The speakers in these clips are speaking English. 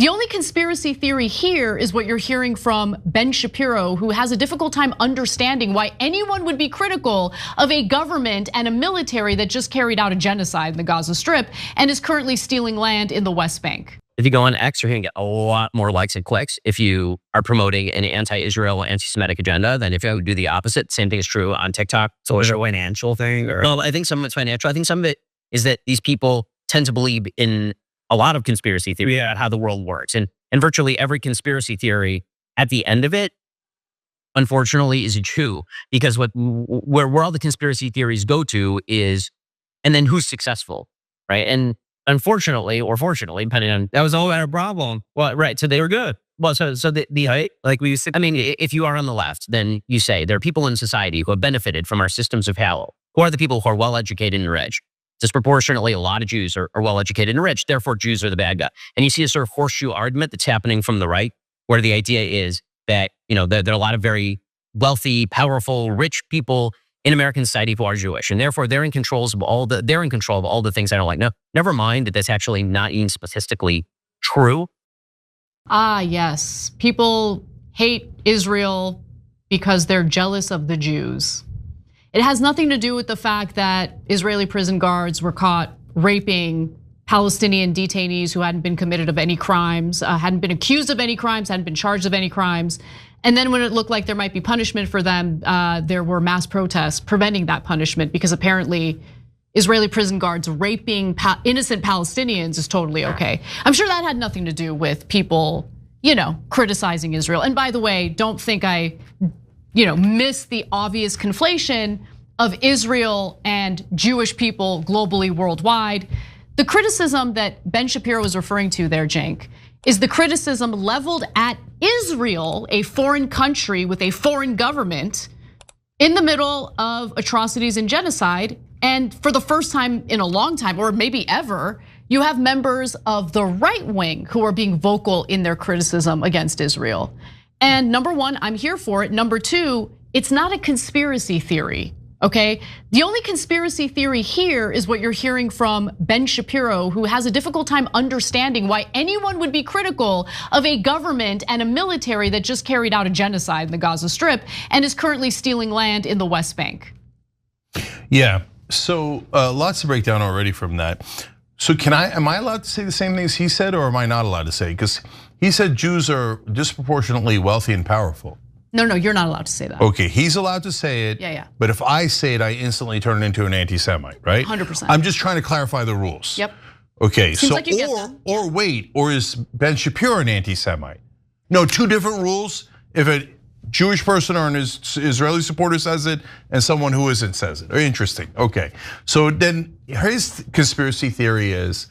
The only conspiracy theory here is what you're hearing from Ben Shapiro, who has a difficult time understanding why anyone would be critical of a government and a military that just carried out a genocide in the Gaza Strip and is currently stealing land in the West Bank. If you go on X, you're going to get a lot more likes and clicks if you are promoting an anti-Israel, anti-Semitic agenda than if you do the opposite. Same thing is true on TikTok. So is it a financial thing? Or? No, I think some of it's financial. I think some of it is that these people tend to believe in a lot of conspiracy theory about how the world works. And virtually every conspiracy theory at the end of it, unfortunately, is a Jew. Because where all the conspiracy theories go to is, and then who's successful, right? And unfortunately, or fortunately, depending on, that was all our problem. well, right, so they were good. Well, so the Right? Like we used to. I mean, if you are on the left, then you say there are people in society who have benefited from our systems of power. Who are the people who are well-educated and rich? Disproportionately, a lot of Jews are well-educated and rich. Therefore, Jews are the bad guy. And you see a sort of horseshoe argument that's happening from the right, where the idea is that, there are a lot of very wealthy, powerful, rich people in American society who are Jewish, and therefore they're in control of all the things I don't like. No, never mind that that's actually not even statistically true. Ah, yes. People hate Israel because they're jealous of the Jews. It has nothing to do with the fact that Israeli prison guards were caught raping Palestinian detainees who hadn't been committed of any crimes, hadn't been accused of any crimes, hadn't been charged of any crimes. And then when it looked like there might be punishment for them, there were mass protests preventing that punishment because apparently Israeli prison guards raping innocent Palestinians is totally okay. I'm sure that had nothing to do with people, criticizing Israel. And by the way, don't think I miss the obvious conflation of Israel and Jewish people globally, worldwide. The criticism that Ben Shapiro was referring to there, Cenk, is the criticism leveled at Israel, a foreign country with a foreign government in the middle of atrocities and genocide. And for the first time in a long time, or maybe ever, you have members of the right wing who are being vocal in their criticism against Israel. And number one, I'm here for it. Number two, it's not a conspiracy theory, okay? The only conspiracy theory here is what you're hearing from Ben Shapiro, who has a difficult time understanding why anyone would be critical of a government and a military that just carried out a genocide in the Gaza Strip and is currently stealing land in the West Bank. Yeah, so lots to break down already from that. So am I allowed to say the same things he said, or am I not allowed to say? Because he said Jews are disproportionately wealthy and powerful. No, you're not allowed to say that. Okay, he's allowed to say it. Yeah. But if I say it, I instantly turn it into an anti-Semite, right? 100%. I'm just trying to clarify the rules. Yep. Okay, Seems so like you get them. or is Ben Shapiro an anti-Semite? No, two different rules. If a Jewish person or an Israeli supporter says it, and someone who isn't says it. Interesting. Okay, so then his conspiracy theory is.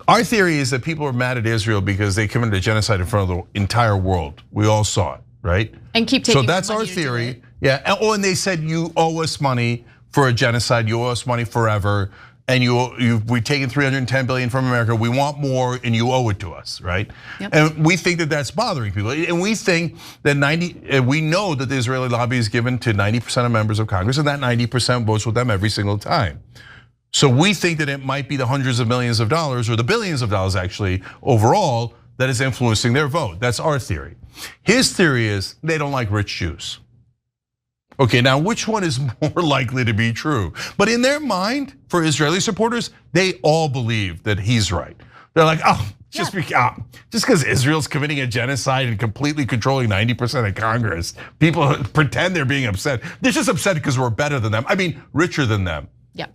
Our theory is that people are mad at Israel because they committed a genocide in front of the entire world. We all saw it, right? And keep taking. So that's our theory. Yeah. And they said you owe us money for a genocide. You owe us money forever, and we've taken 310 billion from America. We want more, and you owe it to us, right? Yep. And we think that that's bothering people. And we think that we know that the Israeli lobby is given to 90% of members of Congress, and that 90% votes with them every single time. So we think that it might be the hundreds of millions of dollars or the billions of dollars actually overall that is influencing their vote. That's our theory. His theory is they don't like rich Jews. Okay, now which one is more likely to be true? But in their mind, for Israeli supporters, they all believe that he's right. They're like, just because Israel's committing a genocide and completely controlling 90% of Congress, people pretend they're being upset. They're just upset because we're better than them. I mean, richer than them. Yeah.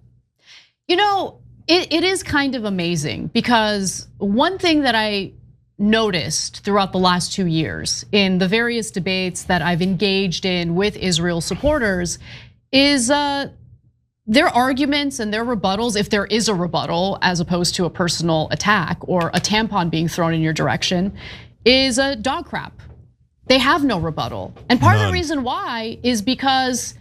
It is kind of amazing because one thing that I noticed throughout the last 2 years in the various debates that I've engaged in with Israel supporters is their arguments and their rebuttals, if there is a rebuttal as opposed to a personal attack or a tampon being thrown in your direction, is a dog crap. They have no rebuttal. And part of the reason why is because,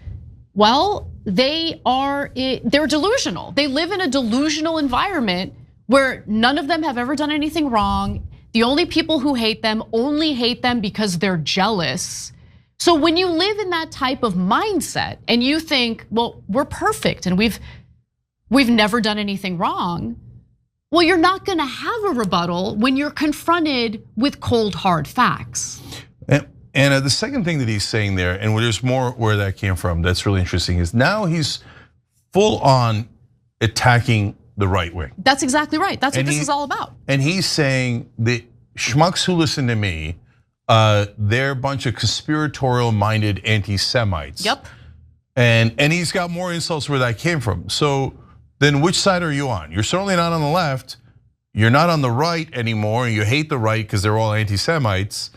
well, they're delusional. They live in a delusional environment where none of them have ever done anything wrong. The only people who hate them only hate them because they're jealous. So when you live in that type of mindset and you think, well, we're perfect and we've never done anything wrong, Well, you're not gonna have a rebuttal when you're confronted with cold, hard facts. And the second thing that he's saying there, and there's more where that came from that's really interesting, is now he's full on attacking the right wing. That's exactly right. That's what this is all about. And he's saying the schmucks who listen to me, they're a bunch of conspiratorial minded anti-Semites. Yep. And he's got more insults where that came from. So then which side are you on? You're certainly not on the left. You're not on the right anymore, and you hate the right because they're all anti-Semites.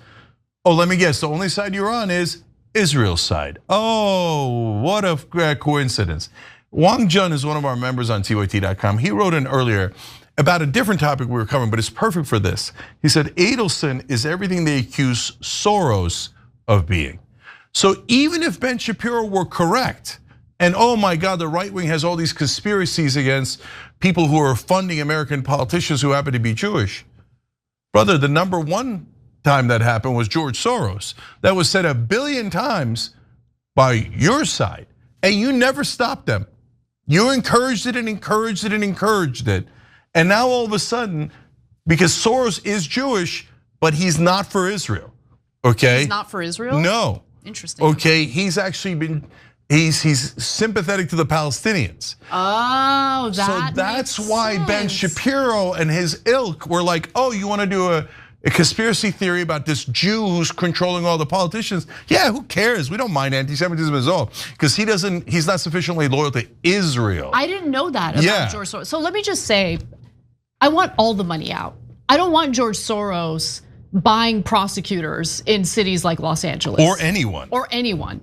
Oh, let me guess, the only side you're on is Israel's side. Oh, what a coincidence. Wang Jun is one of our members on TYT.com. He wrote in earlier about a different topic we were covering, but it's perfect for this. He said, Adelson is everything they accuse Soros of being. So even if Ben Shapiro were correct, and oh my God, the right wing has all these conspiracies against people who are funding American politicians who happen to be Jewish. Brother, the number one time that happened was George Soros. That was said 1 billion times by your side, and you never stopped them. You encouraged it and encouraged it and encouraged it. And now all of a sudden, because Soros is Jewish, but he's not for Israel, okay? He's not for Israel? No. Interesting. Okay, he's actually been, he's sympathetic to the Palestinians. Oh, So that's why Ben Shapiro and his ilk were like, oh, you wanna do a conspiracy theory about this Jew who's controlling all the politicians? Yeah, who cares? We don't mind anti-Semitism at all, because he's not sufficiently loyal to Israel. I didn't know that about George Soros. So let me just say, I want all the money out. I don't want George Soros buying prosecutors in cities like Los Angeles. Or anyone.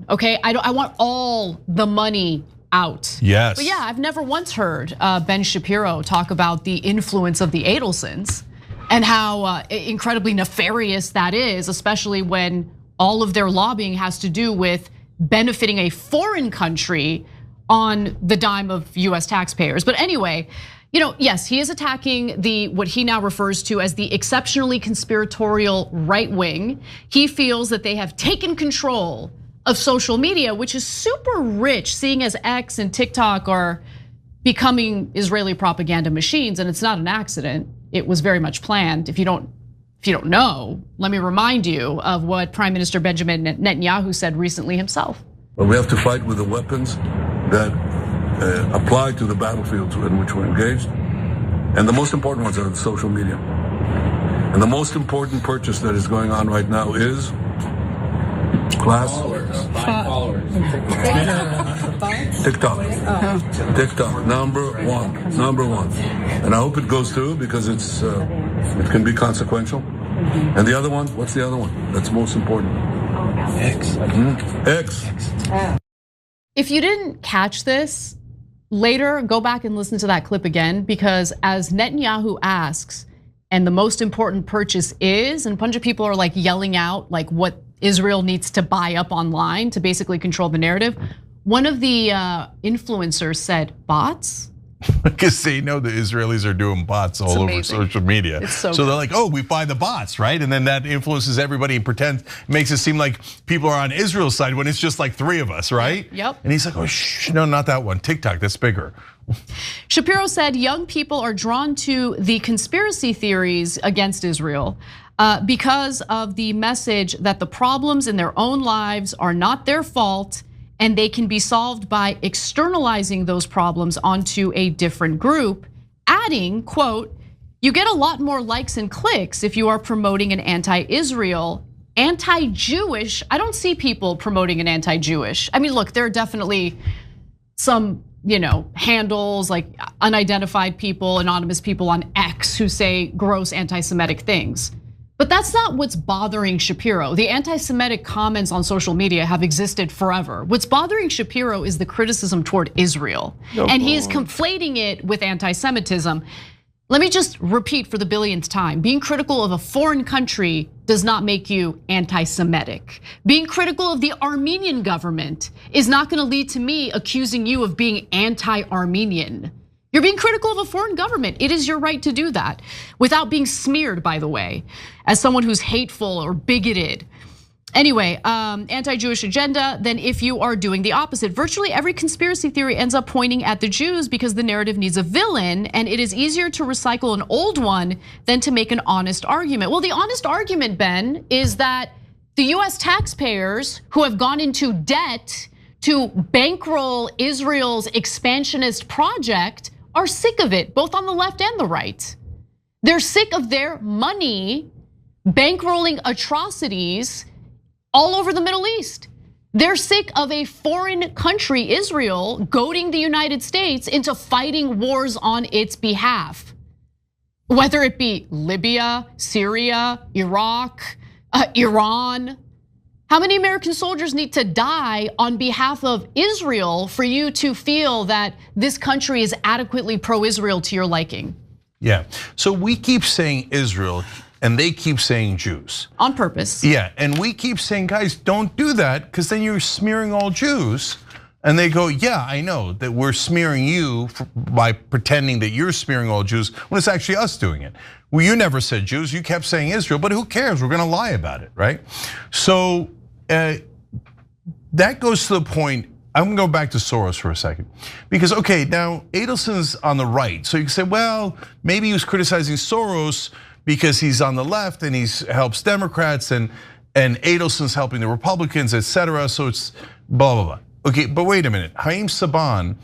Okay, I want all the money out. Yes. But yeah, I've never once heard Ben Shapiro talk about the influence of the Adelsons and how incredibly nefarious that is, especially when all of their lobbying has to do with benefiting a foreign country on the dime of US taxpayers. But anyway, yes, he is attacking what he now refers to as the exceptionally conspiratorial right wing. He feels that they have taken control of social media, which is super rich, seeing as X and TikTok are becoming Israeli propaganda machines, and it's not an accident. It was very much planned. If you don't know, let me remind you of what Prime Minister Benjamin Netanyahu said recently himself. But we have to fight with the weapons that apply to the battlefields in which we're engaged. And the most important ones are the social media. And the most important purchase that is going on right now is followers. TikTok, number one. And I hope it goes through because it can be consequential. And the other one, what's the other one? That's most important. X. If you didn't catch this, later go back and listen to that clip again, because as Netanyahu asks, and the most important purchase is, and a bunch of people are like yelling out like what Israel needs to buy up online to basically control the narrative. One of the influencers said, bots? Because they know the Israelis are doing bots all over social media. It's so they're like, oh, we buy the bots, right? And then that influences everybody and makes it seem like people are on Israel's side when it's just like 3 of us, right? Yep. And he's like, oh, shh, no, not that one. TikTok, that's bigger. Shapiro said young people are drawn to the conspiracy theories against Israel because of the message that the problems in their own lives are not their fault and they can be solved by externalizing those problems onto a different group, adding, quote, you get a lot more likes and clicks if you are promoting an anti-Israel, anti-Jewish. I don't see people promoting an anti-Jewish. I mean, look, there are definitely some, handles like unidentified people, anonymous people on X who say gross anti-Semitic things. But that's not what's bothering Shapiro. The anti-Semitic comments on social media have existed forever. What's bothering Shapiro is the criticism toward Israel. And he is conflating it with anti-Semitism. Let me just repeat for the billionth time. Being critical of a foreign country does not make you anti-Semitic. Being critical of the Armenian government is not gonna lead to me accusing you of being anti-Armenian. You're being critical of a foreign government. It is your right to do that without being smeared, by the way, as someone who's hateful or bigoted. Anyway, anti-Jewish agenda, then if you are doing the opposite, virtually every conspiracy theory ends up pointing at the Jews because the narrative needs a villain, and it is easier to recycle an old one than to make an honest argument. Well, the honest argument, Ben, is that the US taxpayers who have gone into debt to bankroll Israel's expansionist project are sick of it, both on the left and the right. They're sick of their money bankrolling atrocities all over the Middle East. They're sick of a foreign country, Israel, goading the United States into fighting wars on its behalf. Whether it be Libya, Syria, Iraq, Iran. How many American soldiers need to die on behalf of Israel for you to feel that this country is adequately pro-Israel to your liking? Yeah, so we keep saying Israel, and they keep saying Jews. On purpose. Yeah, and we keep saying, guys, don't do that, because then you're smearing all Jews. And they go, yeah, I know that we're smearing you by pretending that you're smearing all Jews when it's actually us doing it. Well, you never said Jews, you kept saying Israel, but who cares? We're gonna lie about it, right? So that goes to the point. I'm gonna go back to Soros for a second. Because, okay, now Adelson's on the right. So you can say, well, maybe he was criticizing Soros because he's on the left and he helps Democrats and Adelson's helping the Republicans, etc. So it's blah, blah, blah. Okay, but wait a minute. Haim Saban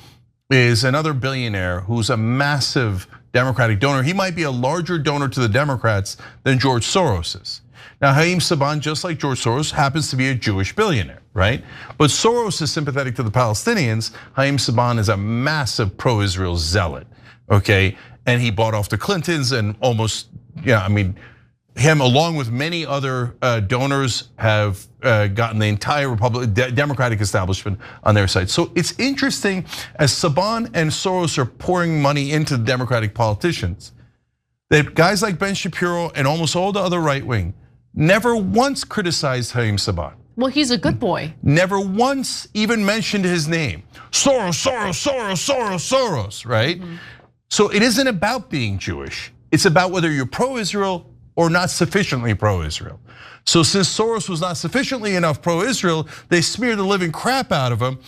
is another billionaire who's a massive Democratic donor. He might be a larger donor to the Democrats than George Soros is. Now, Haim Saban, just like George Soros, happens to be a Jewish billionaire, right? But Soros is sympathetic to the Palestinians. Haim Saban is a massive pro-Israel zealot, okay? And he bought off the Clintons and almost, yeah, I mean, him along with many other donors have gotten the entire Democratic establishment on their side. So it's interesting as Saban and Soros are pouring money into the Democratic politicians, that guys like Ben Shapiro and almost all the other right wing never once criticized Haim Saban. Well, he's a good boy. Never once even mentioned his name. Soros, Soros, Soros, Soros, Soros, right? So it isn't about being Jewish. It's about whether you're pro-Israel or not sufficiently pro-Israel. So since Soros was not sufficiently enough pro-Israel, they smeared the living crap out of him.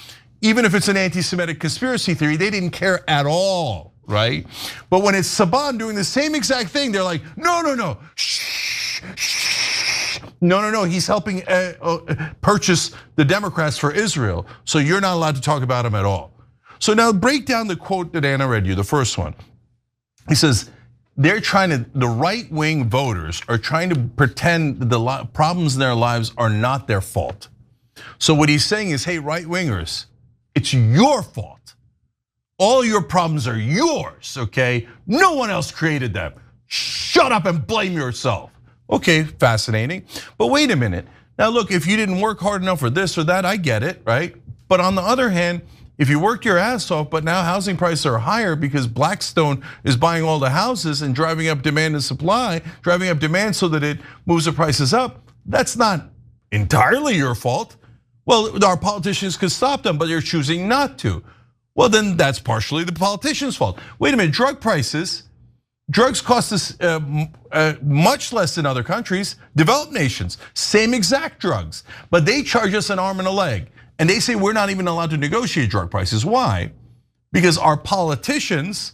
Even if it's an anti-Semitic conspiracy theory, they didn't care at all, right? But when it's Saban doing the same exact thing, they're like, no, no, no, shh, shh. No, no, no, he's helping purchase the Democrats for Israel, so you're not allowed to talk about him at all. So now break down the quote that Anna read you, the first one. He says, they're trying to, the right-wing voters are trying to pretend the problems in their lives are not their fault. So what he's saying is, hey, right-wingers, it's your fault. All your problems are yours, okay? No one else created them. Shut up and blame yourself. Okay, fascinating, but wait a minute. Now look, if you didn't work hard enough for this or that, I get it, right? But on the other hand, if you worked your ass off, but now housing prices are higher because Blackstone is buying all the houses and driving up demand and supply, driving up demand so that it moves the prices up, that's not entirely your fault. Well, our politicians could stop them, but they're choosing not to. Well, then that's partially the politicians' fault. Wait a minute, drug prices, drugs cost us much less in other countries, developed nations, same exact drugs, but they charge us an arm and a leg. And they say we're not even allowed to negotiate drug prices. Why? Because our politicians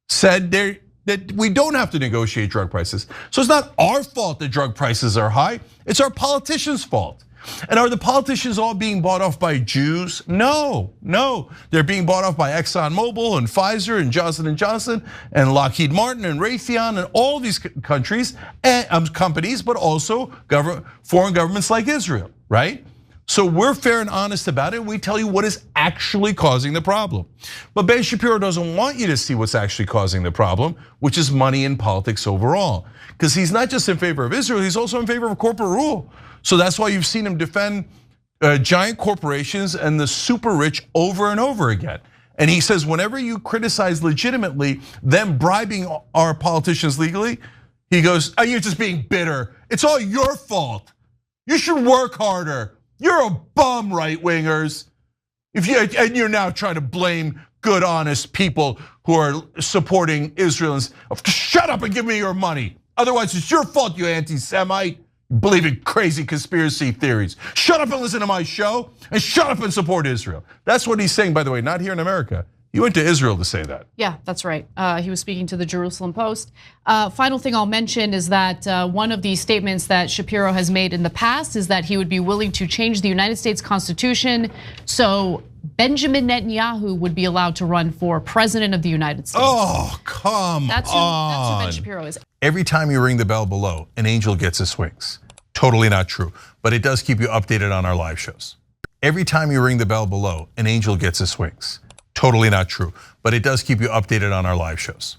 said that we don't have to negotiate drug prices. So it's not our fault that drug prices are high, it's our politicians' fault. And are the politicians all being bought off by Jews? No, no. They're being bought off by ExxonMobil and Pfizer and Johnson & Johnson and Lockheed Martin and Raytheon and all these countries, and companies, but also foreign governments like Israel, right? So we're fair and honest about it. We tell you what is actually causing the problem. But Ben Shapiro doesn't want you to see what's actually causing the problem, which is money in politics overall. Because he's not just in favor of Israel, he's also in favor of corporate rule. So that's why you've seen him defend giant corporations and the super rich over and over again. And he says whenever you criticize legitimately them bribing our politicians legally, he goes, oh, you're just being bitter. It's all your fault. You should work harder. You're a bum, right-wingers. And you're now trying to blame good, honest people who are supporting Israel. Shut up and give me your money. Otherwise, it's your fault, you anti-Semite, believe in crazy conspiracy theories. Shut up and listen to my show, and shut up and support Israel. That's what he's saying, by the way, not here in America. He went to Israel to say that. Yeah, that's right. He was speaking to the Jerusalem Post. Final thing I'll mention is that one of the statements that Shapiro has made in the past is that he would be willing to change the United States Constitution so Benjamin Netanyahu would be allowed to run for president of the United States. Oh, come on. That's who Ben Shapiro is. Every time you ring the bell below, an angel gets his wings. Totally not true, but it does keep you updated on our live shows. Every time you ring the bell below, an angel gets his wings. Totally not true, but it does keep you updated on our live shows.